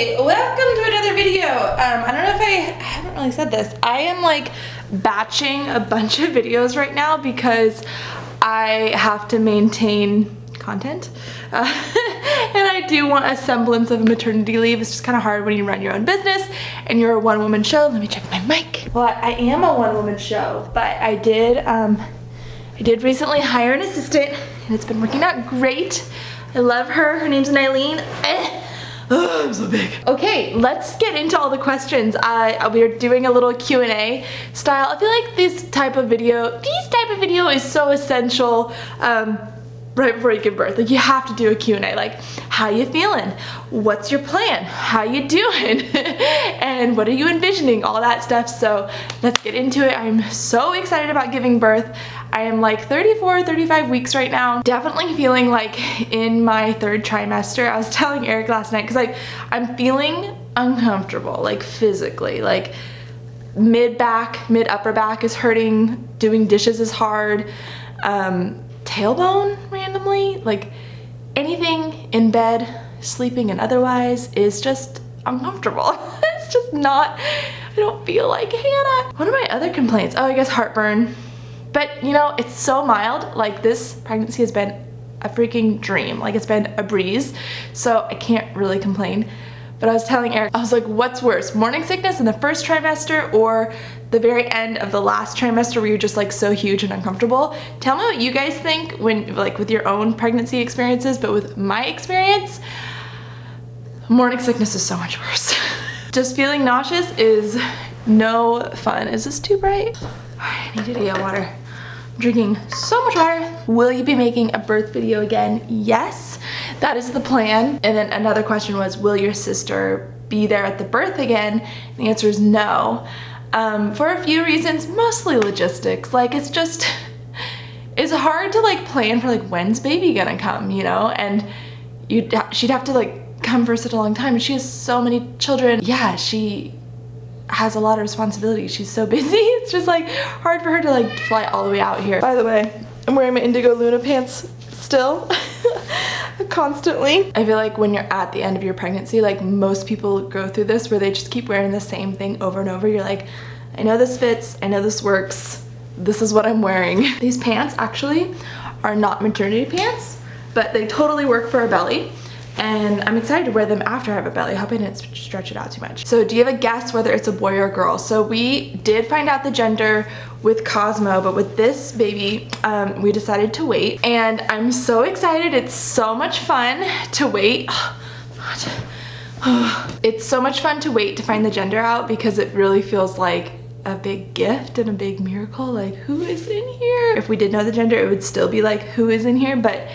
Hey, welcome to another video. I don't know if I haven't really said this. I am like batching a bunch of videos right now because I have to maintain content. And I do want a semblance of maternity leave. It's just kind of hard when you run your own business and you're a one-woman show. Let me check my mic. Well, I am a one-woman show, but I did recently hire an assistant and it's been working out great. I love her. Her name's Eileen. Oh, I'm so big. Okay, let's get into all the questions. We are doing a little Q&A style. I feel like this type of video is so essential right before you give birth. Like, you have to do a Q&A. Like, how you feeling? What's your plan? How you doing? And what are you envisioning? All that stuff. So let's get into it. I'm so excited about giving birth. I am like 34, 35 weeks right now. Definitely feeling like in my third trimester. I was telling Eric last night because like I'm feeling uncomfortable, like physically, like mid upper back is hurting, doing dishes is hard, tailbone randomly, like anything in bed, sleeping and otherwise is just uncomfortable. It's just not, I don't feel like Hannah. What are my other complaints? Oh, I guess heartburn. But you know, it's so mild. Like, this pregnancy has been a freaking dream. Like, it's been a breeze. So I can't really complain. But I was telling Eric, I was like, what's worse? Morning sickness in the first trimester or the very end of the last trimester where you're just like so huge and uncomfortable? Tell me what you guys think when, like, with your own pregnancy experiences, but with my experience, morning sickness is so much worse. Just feeling nauseous is no fun. Is this too bright? I need to get water. I'm drinking so much water. Will you be making a birth video again? Yes, that is the plan. And then another question was, will your sister be there at the birth again? And the answer is no. For a few reasons, mostly logistics. Like, it's hard to like plan for like when's baby gonna come, you know? And she'd have to like come for such a long time. And she has so many children. Yeah, she has a lot of responsibility. She's so busy. It's just like hard for her to like fly all the way out here. By the way, I'm wearing my Indigo Luna pants still. Constantly. I feel like when you're at the end of your pregnancy, like most people go through this where they just keep wearing the same thing over and over. You're like, I know this fits, I know this works, this is what I'm wearing. These pants actually are not maternity pants, but they totally work for a belly. And I'm excited to wear them after I have a belly. I hope I didn't stretch it out too much. So do you have a guess whether it's a boy or a girl? So we did find out the gender with Cosmo, but with this baby, we decided to wait. And I'm so excited. It's so much fun to wait. It's so much fun to wait to find the gender out because it really feels like a big gift and a big miracle. Like, who is in here? If we did know the gender, it would still be like, who is in here? But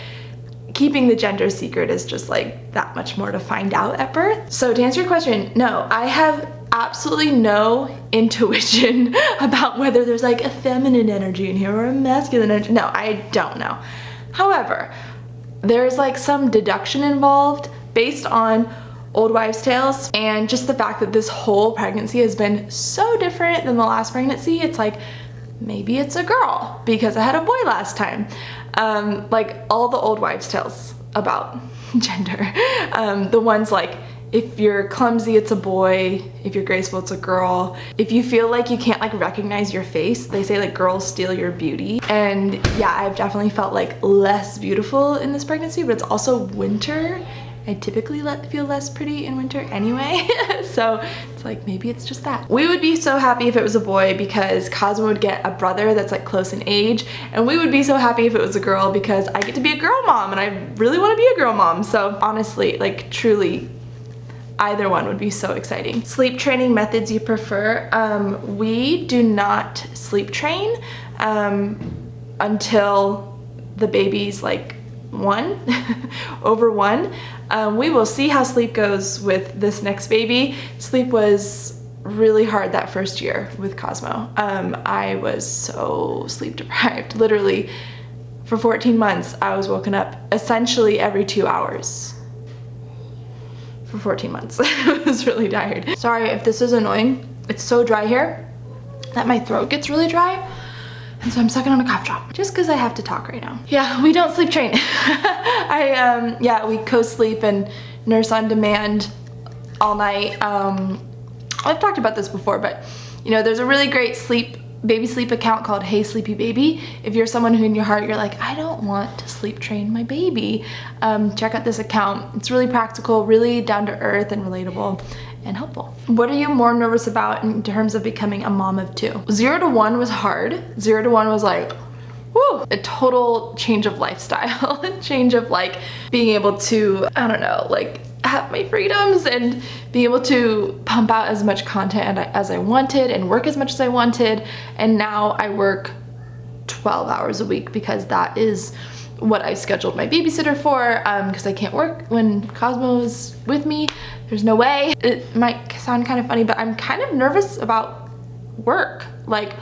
keeping the gender secret is just like that much more to find out at birth. So to answer your question, no, I have absolutely no intuition about whether there's like a feminine energy in here or a masculine energy. No, I don't know. However, there's like some deduction involved based on old wives' tales and just the fact that this whole pregnancy has been so different than the last pregnancy. It's like, maybe it's a girl because I had a boy last time. Like all the old wives' tales about gender. The ones like, if you're clumsy, it's a boy. If you're graceful, it's a girl. If you feel like you can't like recognize your face, they say like girls steal your beauty. And yeah, I've definitely felt like less beautiful in this pregnancy, but it's also winter. I typically feel less pretty in winter anyway. So it's like, maybe it's just that. We would be so happy if it was a boy because Cosmo would get a brother that's like close in age. And we would be so happy if it was a girl because I get to be a girl mom and I really want to be a girl mom. So honestly, like truly, either one would be so exciting. Sleep training methods you prefer? We do not sleep train until the baby's like over one. We will see how sleep goes with this next baby. Sleep was really hard that first year with Cosmo. I was so sleep deprived. Literally for 14 months, I was woken up essentially every 2 hours. For 14 months. I was really tired. Sorry if this is annoying. It's so dry here that my throat gets really dry. And so I'm sucking on a cough drop just because I have to talk right now. Yeah, we don't sleep train. Yeah, we co-sleep and nurse on demand all night. I've talked about this before, but you know, there's a really great baby sleep account called Hey Sleepy Baby. If you're someone who in your heart you're like, I don't want to sleep train my baby, check out this account. It's really practical, really down to earth and relatable and helpful. What are you more nervous about in terms of becoming a mom of 2? 0 to 1 was hard. 0 to 1 was like, woo, a total change of lifestyle, a change of like being able to, I don't know, like have my freedoms and be able to pump out as much content as I wanted and work as much as I wanted. And now I work 12 hours a week because that is what I scheduled my babysitter for, because I can't work when Cosmo is with me. There's no way. It might sound kind of funny, but I'm kind of nervous about work, like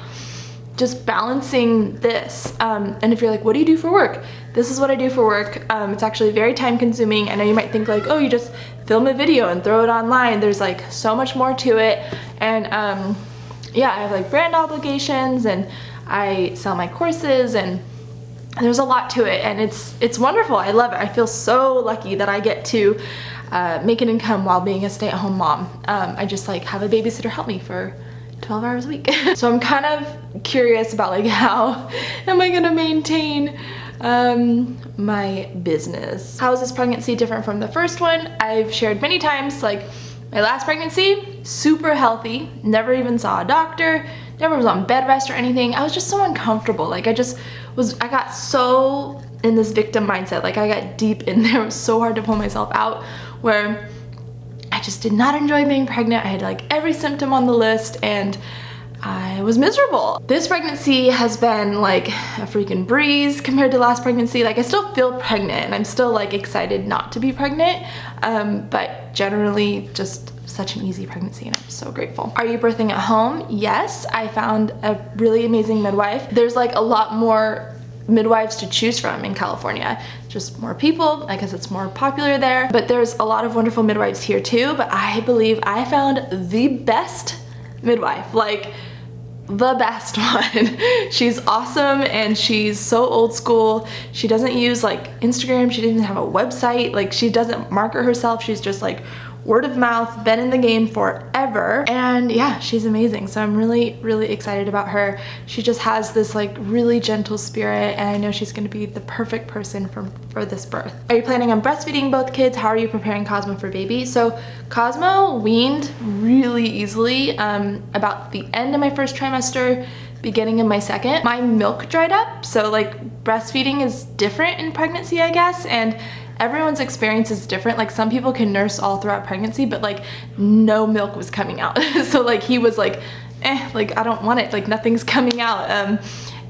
just balancing this. And if you're like, what do you do for work? This is what I do for work. It's actually very time consuming. I know you might think like, oh, you just film a video and throw it online. There's like so much more to it. And yeah, I have like brand obligations and I sell my courses and there's a lot to it, and it's wonderful. I love it. I feel so lucky that I get to make an income while being a stay-at-home mom. I just like have a babysitter help me for 12 hours a week. So I'm kind of curious about like how am I gonna maintain my business. How is this pregnancy different from the first one? I've shared many times, like my last pregnancy, super healthy, never even saw a doctor, never was on bed rest or anything. I was just so uncomfortable. Like I got so in this victim mindset, like I got deep in there. It was so hard to pull myself out, where I just did not enjoy being pregnant. I had like every symptom on the list and I was miserable. This pregnancy has been like a freaking breeze compared to last pregnancy. Like I still feel pregnant and I'm still like excited not to be pregnant, but generally just such an easy pregnancy and I'm so grateful. Are you birthing at home? Yes, I found a really amazing midwife. There's like a lot more midwives to choose from in California. Just more people, I guess it's more popular there, but there's a lot of wonderful midwives here too, but I believe I found the best midwife, like the best one. She's awesome and she's so old school. She doesn't use like Instagram, she doesn't have a website, like she doesn't market herself, she's just like word of mouth, been in the game forever, and yeah, she's amazing. So I'm really, really excited about her. She just has this like really gentle spirit and I know she's gonna be the perfect person for this birth. Are you planning on breastfeeding both kids? How are you preparing Cosmo for baby? So Cosmo weaned really easily about the end of my first trimester, beginning of my second. My milk dried up, so like breastfeeding is different in pregnancy, I guess, and everyone's experience is different. Like some people can nurse all throughout pregnancy, but like no milk was coming out. So like he was like, like I don't want it, like nothing's coming out.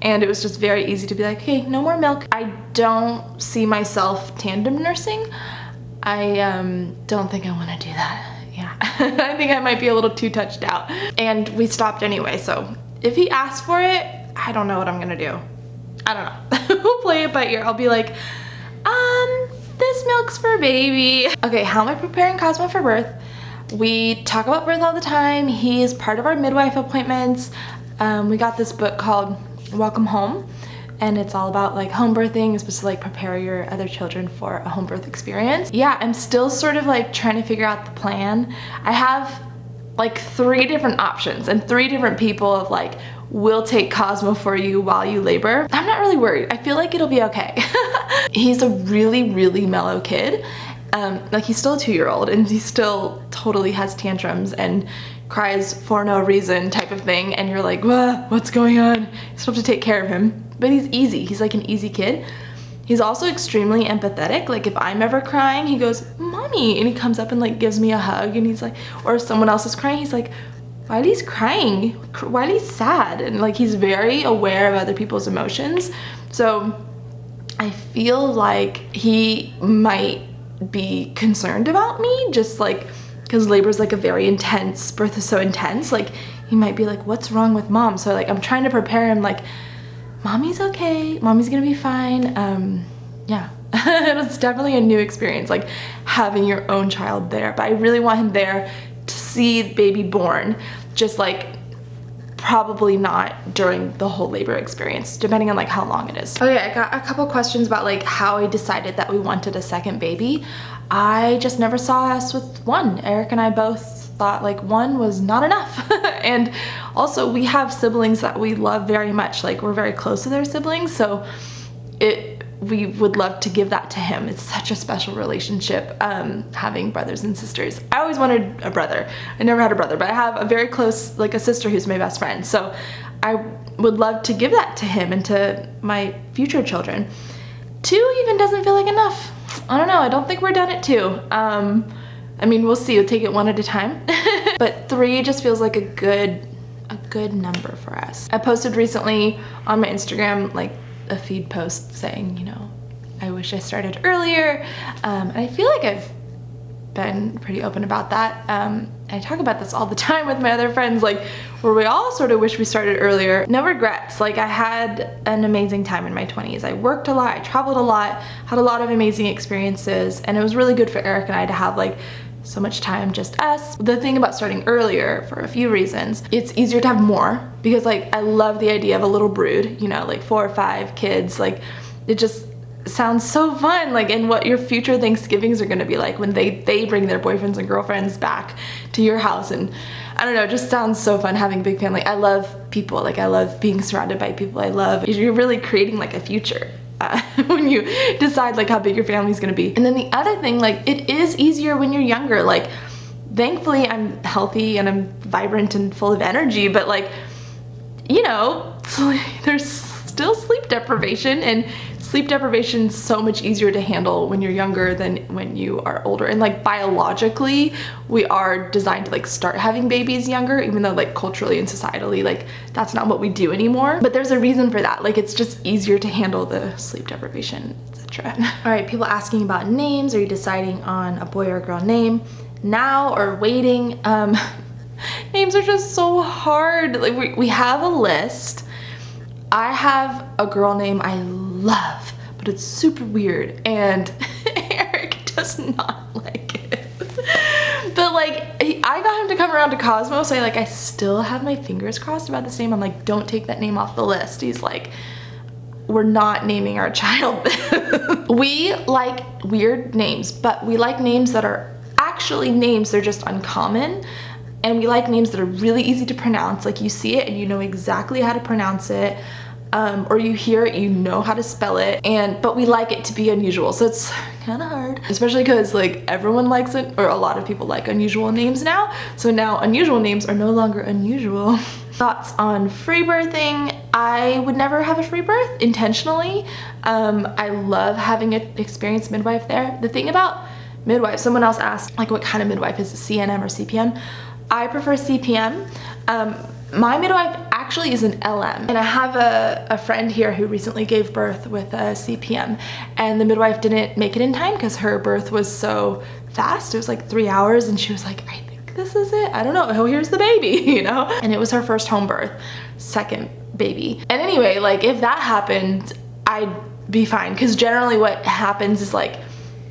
And it was just very easy to be like, hey, no more milk. I don't see myself tandem nursing. I don't think I want to do that. Yeah, I think I might be a little too touched out. And we stopped anyway, so if he asks for it, I don't know what I'm gonna do. I don't know. We'll play it by ear. I'll be like, this milk's for baby. Okay, how am I preparing Cosmo for birth? We talk about birth all the time. He is part of our midwife appointments. We got this book called Welcome Home, and it's all about like home birthing. It's supposed to like prepare your other children for a home birth experience. Yeah, I'm still sort of like trying to figure out the plan. I have like 3 different options and 3 different people of like, we'll take Cosmo for you while you labor. I'm not really worried. I feel like it'll be okay. He's a really, really mellow kid. Like he's still a 2-year-old and he still totally has tantrums and cries for no reason type of thing. And you're like, what's going on? You still have to take care of him. But he's easy. He's like an easy kid. He's also extremely empathetic. Like if I'm ever crying, he goes, mommy, and he comes up and like gives me a hug and he's like, or if someone else is crying, he's like, Wiley's crying, Wiley's sad. And like he's very aware of other people's emotions. So I feel like he might be concerned about me, just like, because labor is like a very intense, birth is so intense, like he might be like, what's wrong with mom? So like I'm trying to prepare him like, mommy's okay, mommy's gonna be fine. Yeah, it's definitely a new experience, like having your own child there, but I really want him there to see baby born, just like probably not during the whole labor experience, depending on like how long it is. Okay, I got a couple questions about like how I decided that we wanted a second baby. I just never saw us with one. Eric and I both thought like one was not enough. And also we have siblings that we love very much. Like we're very close to their siblings. So we would love to give that to him. It's such a special relationship, having brothers and sisters. I always wanted a brother. I never had a brother, but I have a very close, like a sister who's my best friend. So I would love to give that to him and to my future children. 2 even doesn't feel like enough. I don't know, I don't think we're done at 2. I mean, we'll see, we'll take it one at a time. But 3 just feels like a good number for us. I posted recently on my Instagram, like a feed post saying, you know, I wish I started earlier. And I feel like I've been pretty open about that. I talk about this all the time with my other friends, like where we all sort of wish we started earlier. No regrets. Like I had an amazing time in my 20s. I worked a lot, I traveled a lot, had a lot of amazing experiences, and it was really good for Eric and I to have like so much time, just us. The thing about starting earlier, for a few reasons, it's easier to have more, because like I love the idea of a little brood, you know, like 4 or 5 kids. Like it just sounds so fun, like, and what your future Thanksgivings are gonna be like when they bring their boyfriends and girlfriends back to your house. And I don't know, it just sounds so fun having a big family. I love people, like I love being surrounded by people I love. You're really creating like a future when you decide like how big your family's gonna be. And then the other thing, like it is easier when you're younger. Like thankfully I'm healthy and I'm vibrant and full of energy, but like, you know, there's still sleep deprivation, and sleep deprivation is so much easier to handle when you're younger than when you are older. And like biologically, we are designed to like start having babies younger, even though like culturally and societally, like that's not what we do anymore. But there's a reason for that. Like it's just easier to handle the sleep deprivation, etc. All right, people asking about names. Are you deciding on a boy or a girl name now or waiting? Names are just so hard. Like we have a list. I have a girl name I love, but it's super weird, and Eric does not like it. But like, I got him to come around to Cosmo, so I still have my fingers crossed about this name. I'm like, don't take that name off the list. He's like, we're not naming our child this. We like weird names, but we like names that are actually names, they're just uncommon. And we like names that are really easy to pronounce. Like you see it and you know exactly how to pronounce it, or you hear it, you know how to spell it. But we like it to be unusual, so it's kind of hard, especially because like everyone likes it, or a lot of people like unusual names now. So now unusual names are no longer unusual. Thoughts on free birthing? I would never have a free birth intentionally. I love having an experienced midwife there. The thing about midwife, someone else asked like what kind of midwife is it, CNM or CPM? I prefer CPM. My midwife actually is an LM, and I have a friend here who recently gave birth with a CPM, and the midwife didn't make it in time because her birth was so fast. It was like 3 hours, and she was like, I think this is it. I don't know. Oh, here's the baby, you know? And it was her first home birth, second baby. And anyway, like if that happened, I'd be fine, because generally what happens is like,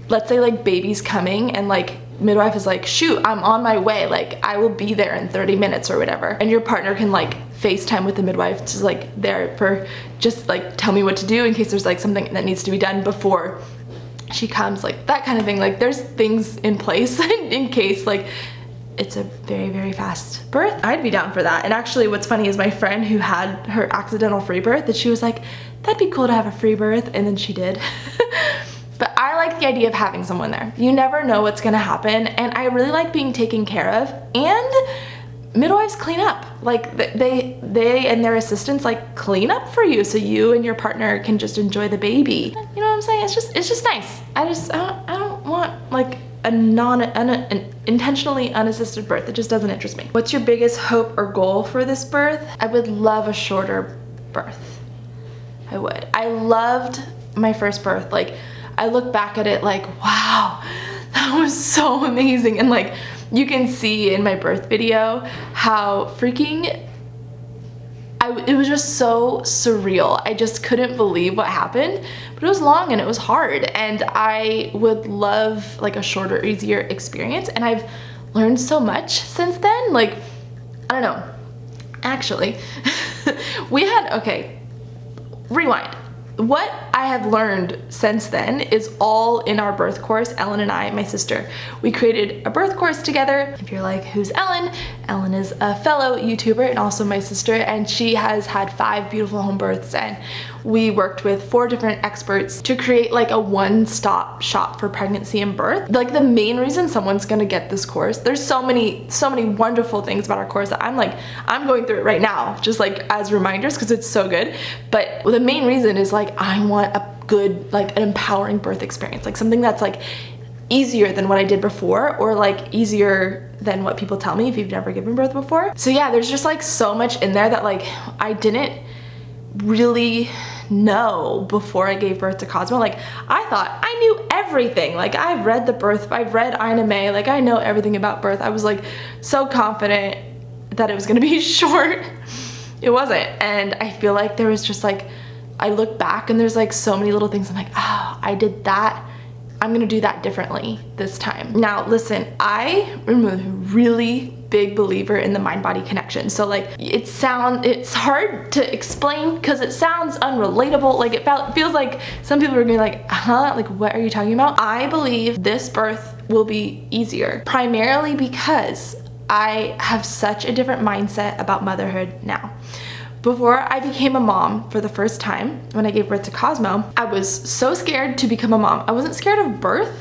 let's say like baby's coming and like midwife is like, shoot, I'm on my way, like I will be there in 30 minutes or whatever. And your partner can like FaceTime with the midwife, just like there for just like tell me what to do in case there's like something that needs to be done before she comes, like that kind of thing. Like there's things in place in case like it's a very, very fast birth. I'd be down for that. And actually what's funny is my friend who had her accidental free birth, that she was like, that'd be cool to have a free birth, and then she did. But I like the idea of having someone there. You never know what's gonna happen, and I really like being taken care of. And midwives clean up. Like they and their assistants like clean up for you, so you and your partner can just enjoy the baby. You know what I'm saying? It's just nice. I don't want like an intentionally unassisted birth. It just doesn't interest me. What's your biggest hope or goal for this birth? I would love a shorter birth. I would. I loved my first birth. Like I look back at it like, wow, that was so amazing. And like, you can see in my birth video how freaking, it was just so surreal. I just couldn't believe what happened, but it was long and it was hard. And I would love like a shorter, easier experience. And I've learned so much since then. Like, I don't know, actually, okay, rewind. what I have learned since then is all in our birth course. Ellen and I, my sister, we created a birth course together. If you're like, who's Ellen? Ellen is a fellow YouTuber and also my sister, and she has had 5 beautiful home births, and we worked with 4 different experts to create like a one-stop shop for pregnancy and birth. Like the main reason someone's gonna get this course, there's so many wonderful things about our course that I'm going through it right now, just like as reminders because it's so good. But the main reason is like, I want a good, like an empowering birth experience, like something that's like easier than what I did before, or like easier than what people tell me if you've never given birth before. So yeah, there's just like so much in there that like I didn't really know before I gave birth to Cosmo. Like I thought I knew everything. Like I've read Ina May, like I know everything about birth. I was like so confident that it was gonna be short. It wasn't. And I feel like there was just like, I look back and there's like so many little things I'm like, oh, I did that. I'm gonna do that differently this time. Now listen, I am a really big believer in the mind-body connection. So like it's hard to explain because it sounds unrelatable. Like it feels like some people are gonna be like, huh? Like what are you talking about? I believe this birth will be easier, primarily because I have such a different mindset about motherhood now. Before I became a mom for the first time, when I gave birth to Cosmo, I was so scared to become a mom. I wasn't scared of birth.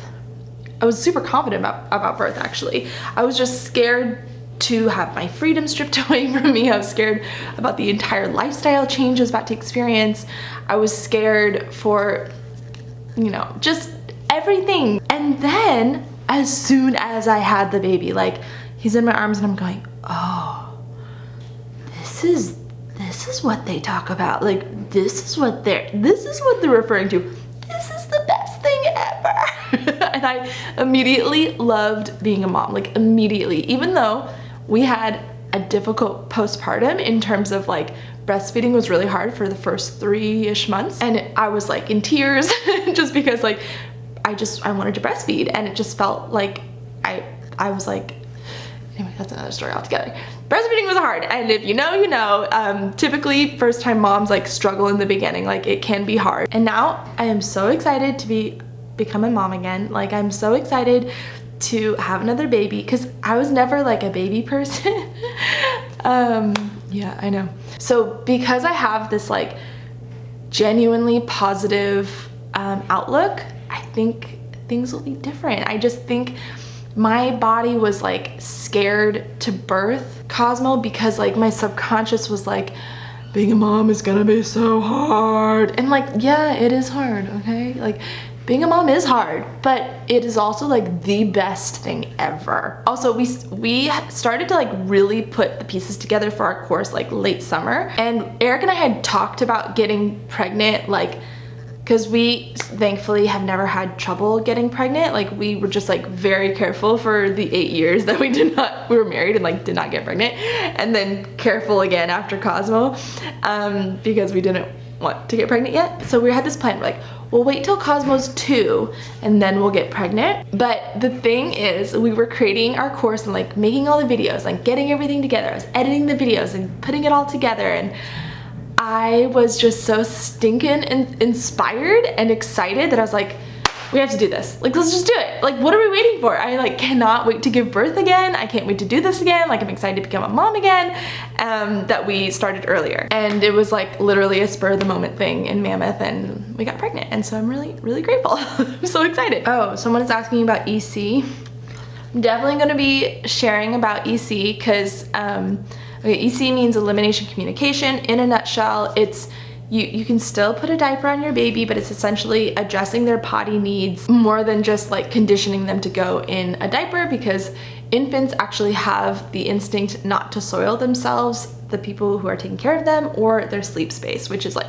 I was super confident about birth actually. I was just scared to have my freedom stripped away from me. I was scared about the entire lifestyle change I was about to experience. I was scared for, you know, just everything. And then as soon as I had the baby, like he's in my arms and I'm going, oh, this is what they talk about. Like this is what they're referring to. This is the best thing ever. And I immediately loved being a mom, like immediately, even though we had a difficult postpartum in terms of like breastfeeding was really hard for the first 3-ish months. And I was like in tears just because like I wanted to breastfeed, and it just felt like I was like, anyway, that's another story altogether. Breastfeeding was hard, and if you know, you know. Typically first-time moms like struggle in the beginning, like it can be hard. And now I am so excited to become a mom again. Like I'm so excited to have another baby because I was never like a baby person. Yeah, I know. So because I have this like genuinely positive outlook, I think things will be different. I just think my body was like scared to birth Cosmo because like my subconscious was like, being a mom is gonna be so hard. And like, yeah, it is hard, okay? Like being a mom is hard, but it is also like the best thing ever. Also, we started to like really put the pieces together for our course like late summer. And Eric and I had talked about getting pregnant, like, because we thankfully have never had trouble getting pregnant. Like we were just like very careful for the 8 years that we were married and like did not get pregnant, and then careful again after Cosmo because we didn't want to get pregnant yet. So we had this plan, we're like, we'll wait till Cosmo's 2 and then we'll get pregnant. But the thing is, we were creating our course and like making all the videos, like getting everything together. I was editing the videos and putting it all together, and I was just so stinking inspired and excited that I was like, we have to do this. Like, let's just do it. Like, what are we waiting for? I like cannot wait to give birth again. I can't wait to do this again. Like, I'm excited to become a mom again, that we started earlier. And it was like literally a spur of the moment thing in Mammoth, and we got pregnant. And so I'm really, really grateful. I'm so excited. Oh, someone is asking about EC. I'm definitely gonna be sharing about EC because, okay, EC means elimination communication. In a nutshell, it's you can still put a diaper on your baby, but it's essentially addressing their potty needs more than just like conditioning them to go in a diaper, because infants actually have the instinct not to soil themselves, the people who are taking care of them, or their sleep space, which is like,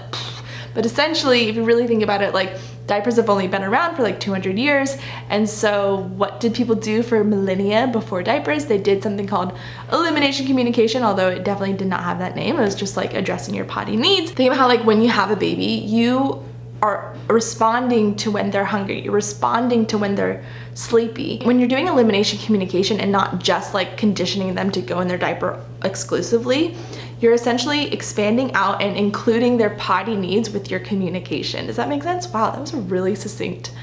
but essentially, if you really think about it, like diapers have only been around for like 200 years. And so what did people do for millennia before diapers? They did something called elimination communication, although it definitely did not have that name. It was just like addressing your potty needs. Think about how like when you have a baby, you are responding to when they're hungry, you're responding to when they're sleepy. When you're doing elimination communication and not just like conditioning them to go in their diaper exclusively, You're essentially expanding out and including their potty needs with your communication. Does that make sense? Wow, that was a really succinct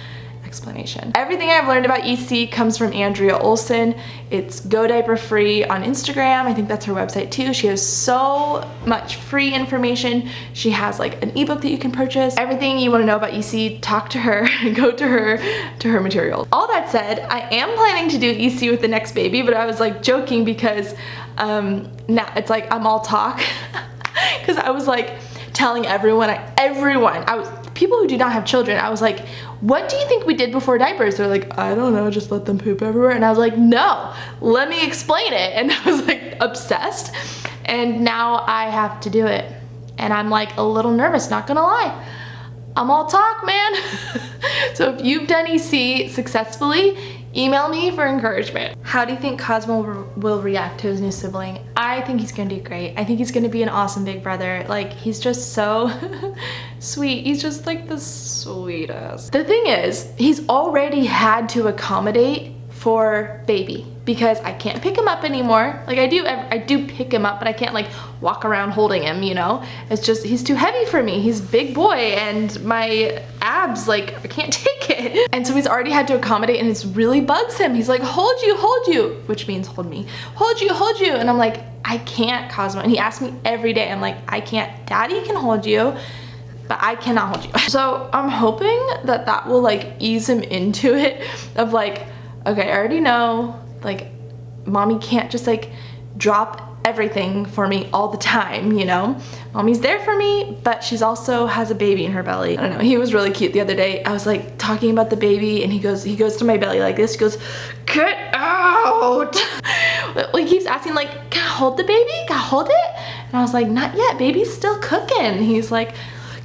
explanation. Everything I've learned about EC comes from Andrea Olson. It's Go Diaper Free on Instagram. I think that's her website too. She has so much free information. She has like an ebook that you can purchase. Everything you want to know about EC, talk to her, go to her materials. All that said, I am planning to do EC with the next baby, but I was like joking because now it's like I'm all talk because I was like telling everyone, people who do not have children, I was like, what do you think we did before diapers? They're like, I don't know, just let them poop everywhere. And I was like, no, let me explain it. And I was like obsessed. And now I have to do it. And I'm like a little nervous, not gonna lie. I'm all talk, man. So if you've done EC successfully, email me for encouragement. How do you think Cosmo will react to his new sibling? I think he's gonna do great. I think he's gonna be an awesome big brother. Like, he's just so sweet. He's just like the sweetest. The thing is, he's already had to accommodate for baby because I can't pick him up anymore. Like I do pick him up, but I can't like walk around holding him, you know? It's just, he's too heavy for me. He's a big boy and my abs, like I can't take it. And so he's already had to accommodate and it really bugs him. He's like, hold you, which means hold me. Hold you. And I'm like, I can't, Cosmo. And he asks me every day, I'm like, I can't. Daddy can hold you, but I cannot hold you. So I'm hoping that that will like ease him into it of like, okay, I already know, like, mommy can't just like drop everything for me all the time, you know? Mommy's there for me, but she's also has a baby in her belly. I don't know, he was really cute the other day. I was like talking about the baby and he goes to my belly like this, he goes, get out! He keeps asking like, can I hold the baby? Can I hold it? And I was like, not yet, baby's still cooking. He's like,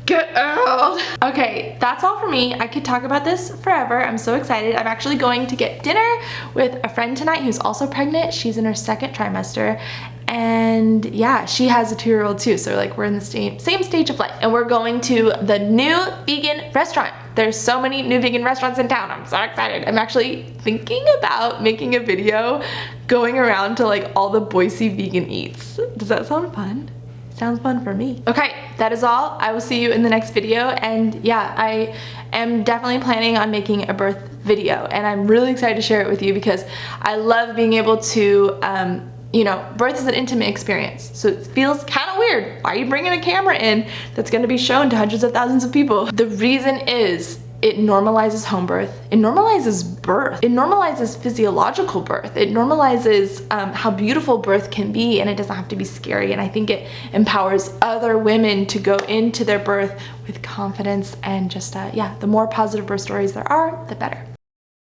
get out. Okay, that's all for me. I could talk about this forever. I'm so excited. I'm actually going to get dinner with a friend tonight who's also pregnant. She's in her 2nd trimester. And yeah, she has a 2-year-old too. So like we're in the same stage of life. And we're going to the new vegan restaurant. There's so many new vegan restaurants in town. I'm so excited. I'm actually thinking about making a video going around to like all the Boise vegan eats. Does that sound fun? Sounds fun for me. Okay, that is all. I will see you in the next video. And yeah, I am definitely planning on making a birth video and I'm really excited to share it with you because I love being able to, you know, birth is an intimate experience. So it feels kind of weird. Why are you bringing a camera in that's gonna be shown to hundreds of thousands of people? The reason is it normalizes home birth. It normalizes birth. It normalizes physiological birth. It normalizes how beautiful birth can be and it doesn't have to be scary. And I think it empowers other women to go into their birth with confidence and just, yeah, the more positive birth stories there are, the better.